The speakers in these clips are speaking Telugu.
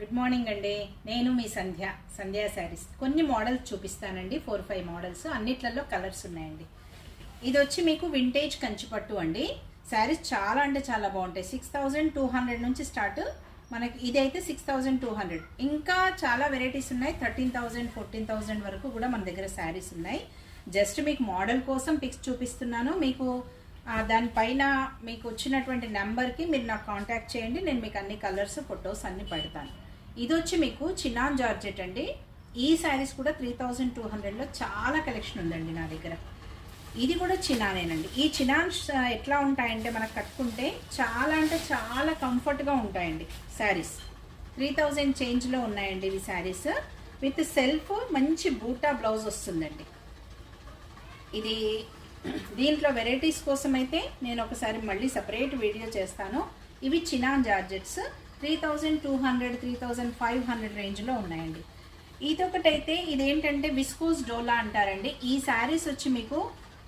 గుడ్ మార్నింగ్ అండి. నేను మీ సంధ్యా శారీస్ కొన్ని మోడల్స్ చూపిస్తానండి. 4-5 మోడల్స్, అన్నిట్లలో కలర్స్ ఉన్నాయండి. ఇది వచ్చి మీకు వింటేజ్ కంచిపట్టు అండి. శారీస్ చాలా అంటే చాలా బాగుంటాయి. 6200 నుంచి స్టార్ట్. మనకి ఇదైతే 6200. ఇంకా చాలా వెరైటీస్ ఉన్నాయి. 13,000 14,000 వరకు కూడా మన దగ్గర శారీస్ ఉన్నాయి. జస్ట్ మీకు మోడల్ కోసం పిక్స్ చూపిస్తున్నాను. మీకు దానిపైన మీకు వచ్చినటువంటి నెంబర్కి మీరు నాకు కాంటాక్ట్ చేయండి. నేను మీకు అన్ని కలర్స్ ఫొటోస్ అన్ని పెడతాను. ఇది వచ్చి మీకు చినాన్ జార్జెట్ అండి. ఈ శారీస్ కూడా 3200లో చాలా కలెక్షన్ ఉందండి నా దగ్గర. ఇది కూడా చినానేనండి. ఈ చినాన్స్ ఎట్లా ఉంటాయంటే మనకు కట్టుకుంటే చాలా అంటే చాలా కంఫర్ట్గా ఉంటాయండి. శారీస్ 3000 చేంజ్లో ఉన్నాయండి ఇవి శారీస్. విత్ సెల్ఫ్ మంచి బూటా బ్లౌజ్ వస్తుందండి. ఇది దీంట్లో వెరైటీస్ కోసం అయితే నేను ఒకసారి మళ్ళీ సపరేట్ వీడియో చేస్తాను. ఇవి చినాన్ జార్జెట్స్ 3200 3500 రేంజ్లో ఉన్నాయండి. ఇదొకటైతే ఇదేంటంటే విస్కోస్ డోలా అంటారండి. ఈ శారీస్ వచ్చి మీకు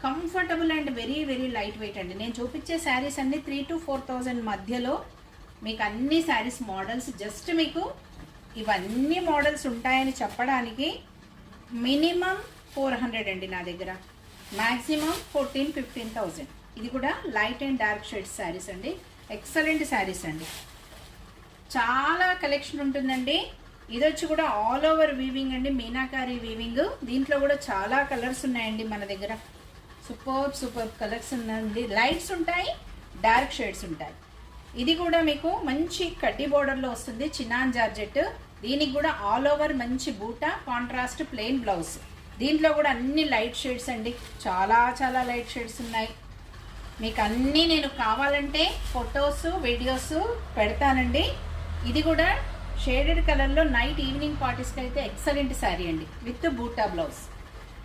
comfortable and very very light weight అండి. నేను చూపించే శారీస్ అన్ని 3,000 to 4,000 మధ్యలో మీకు అన్ని శారీస్ మోడల్స్. జస్ట్ మీకు ఇవన్నీ మోడల్స్ ఉంటాయని చెప్పడానికి మినిమం 400 అండి నా దగ్గర, మ్యాక్సిమం 14,000-15,000. ఇది కూడా light and dark shades saris అండి. ఎక్సలెంట్ శారీస్ అండి. చాలా కలెక్షన్ ఉంటుందండి. ఇది వచ్చి కూడా ఆల్ ఓవర్ వీవింగ్ అండి, మీనాకారి వీవింగ్. దీంట్లో కూడా చాలా కలర్స్ ఉన్నాయండి మన దగ్గర. సూపర్ కలర్స్ ఉన్నాయండి. లైట్స్ ఉంటాయి, డార్క్ షేడ్స్ ఉంటాయి. ఇది కూడా మీకు మంచి కడ్డీ బోర్డర్లో వస్తుంది. Chinon georgette. దీనికి కూడా ఆల్ ఓవర్ మంచి బూటా, కాంట్రాస్ట్ ప్లెయిన్ బ్లౌజ్. దీంట్లో కూడా అన్ని లైట్ షేడ్స్ అండి. చాలా చాలా లైట్ షేడ్స్ ఉన్నాయి. మీకు అన్నీ నేను కావాలంటే ఫొటోస్ వీడియోస్ పెడతానండి. ఇది కూడా షేడెడ్ కలర్లో నైట్ ఈవినింగ్ పార్టీస్కి అయితే ఎక్సలెంట్ శారీ అండి విత్ బూటా బ్లౌజ్.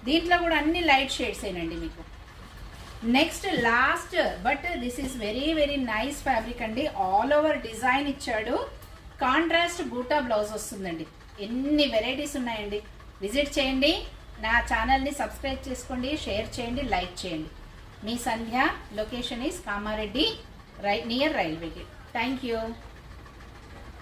దీంట్లో కూడా అన్ని లైట్ షేడ్స్ ఏనండి మీకు. Next last but this is very very nice fabric అండి. ఆల్ ఓవర్ డిజైన్ ఇచ్చాడు. కాంట్రాస్ట్ బూటా బ్లౌజ్ వస్తుందండి. ఎన్ని వెరైటీస్ ఉన్నాయండి. విజిట్ చేయండి. నా ఛానల్ని సబ్స్క్రైబ్ చేసుకోండి, షేర్ చేయండి, లైక్ చేయండి. మీ Sandhya. Location is Kamareddy, near railway gate. Thank you.